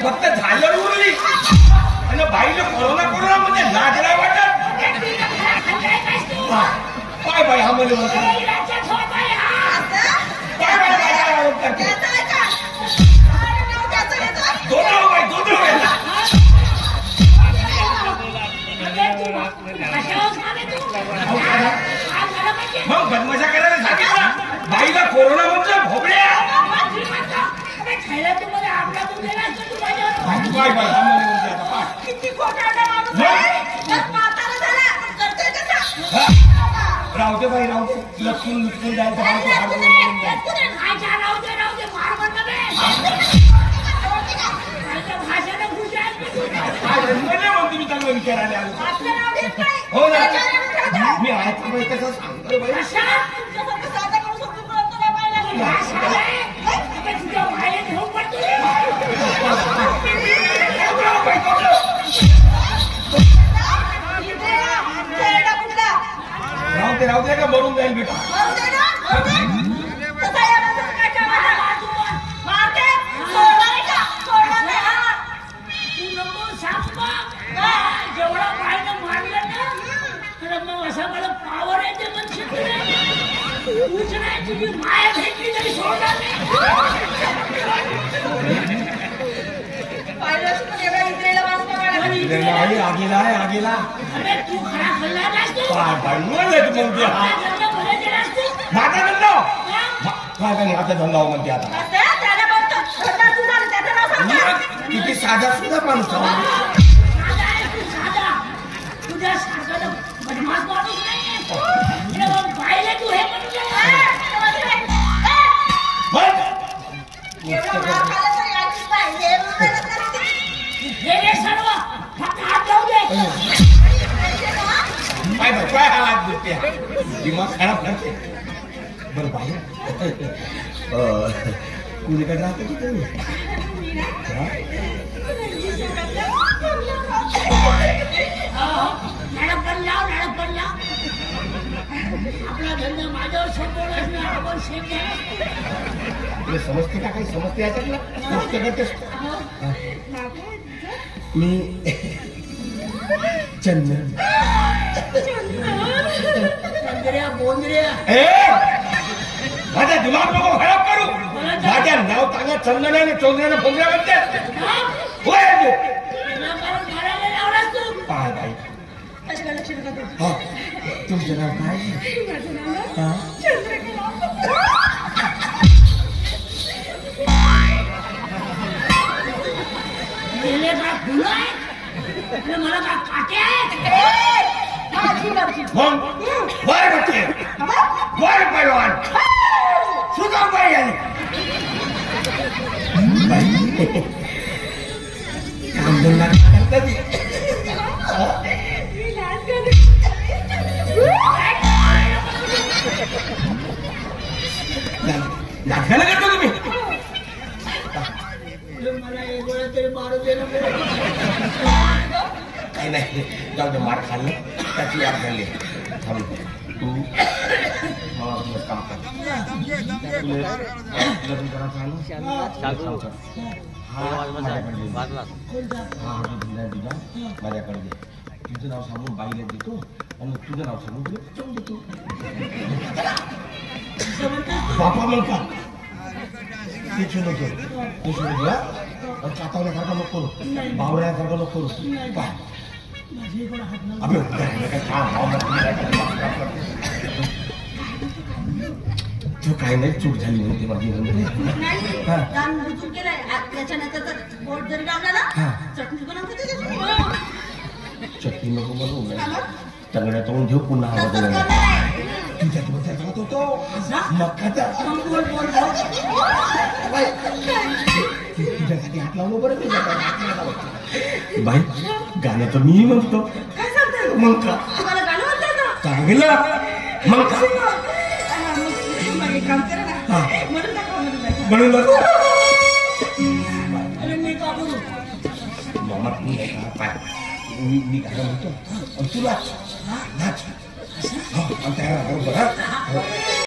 फक्त झाल्यावर उरली आणि बाईला कोरोना कोरोना म्हणजे लाज नाही वाटत. काय बाई हा मला म्हणतो काय बाई काय दोन बाई दोन मग बदमाशा करायला सांगितलं बाईला कोरोना म्हणजे भोपळ्या काय बाई हा मला म्हणते आता किती राहू दे बाई राहू दे लटकून लुटकून जायचं म्हणते मी चांगलं विचारायला आलो हो ना मी ऐकतो बाई कसं सांगतो बाई राहू दे का मरून जाईल बेटा जेवढा पाहिलं मारलं ना तर मग असं मला पावर येते म्हणजे तुझी माया भेटली तरी सोडणार नाही आगेला आहे आगेला अरे तू खरा खाल्ला नाहीस माझा धंदा माझा धंदा म्हणते आता किती साधा सुद्धा माणूस तुझ्या सारखं बदमाश माणूस नाही पाहिलं तू हे सर्व फक्त हात जाऊ दे काय हात देते दिमाग खराब करते बरं बाई कुणीकडे राहते की तुम्ही आपला धंदा माझ्यावर सोपवलाच नाही आपण तुला समजते का काही समजते याच्यातलं गोष्ट करतेस मी चंदन माझा दिमाग नको खराब करू माझ्या नाव चांगल्या चंदनाने चौधऱ्याने बोंबल्या म्हणते काय बाई तुमचं नाव काय मला का काटे मग वर बच्चे वर पैलवान सुद्धा बाई आली नाटकाला करतो तुम्ही मला एक वेळा तरी मारू दे ना काही नाही जाऊ दे मार खाल्लं त्याची याद झाली थांब तू मला काम कर लग्न करायचं माझ्याकडे दे तुझं नाव सांगून बाईला देतो आणि तुझं नाव सांगून तुला देतो बापा म्हणता ते छोडू चाचवण्यासारखं नको करू बावऱ्यासारखं नको करू काय तू काही नाही चूक झाली म्हणते माझी चट्टी नको म्हणू नाही तगड्या तोंड घेऊ पुन्हा हवा तुला तुझ्याबद्दल सांगत होतो मग खाता बोल बोल बाई, तुझ्यासाठी हात लावलो बरं तुझ्यासाठी बाई गाणं तर मी म्हणतो काय सांगताय मग का तुम्हाला गाणं म्हणता का चांगलं मग का मग एक काम करा ना म्हणून दाखवा म्हणून लागू अरे मी का करू मामा तू नाही का पाय मी गाणं म्हणतो आणि तुला नाच आणि त्याला बरोबर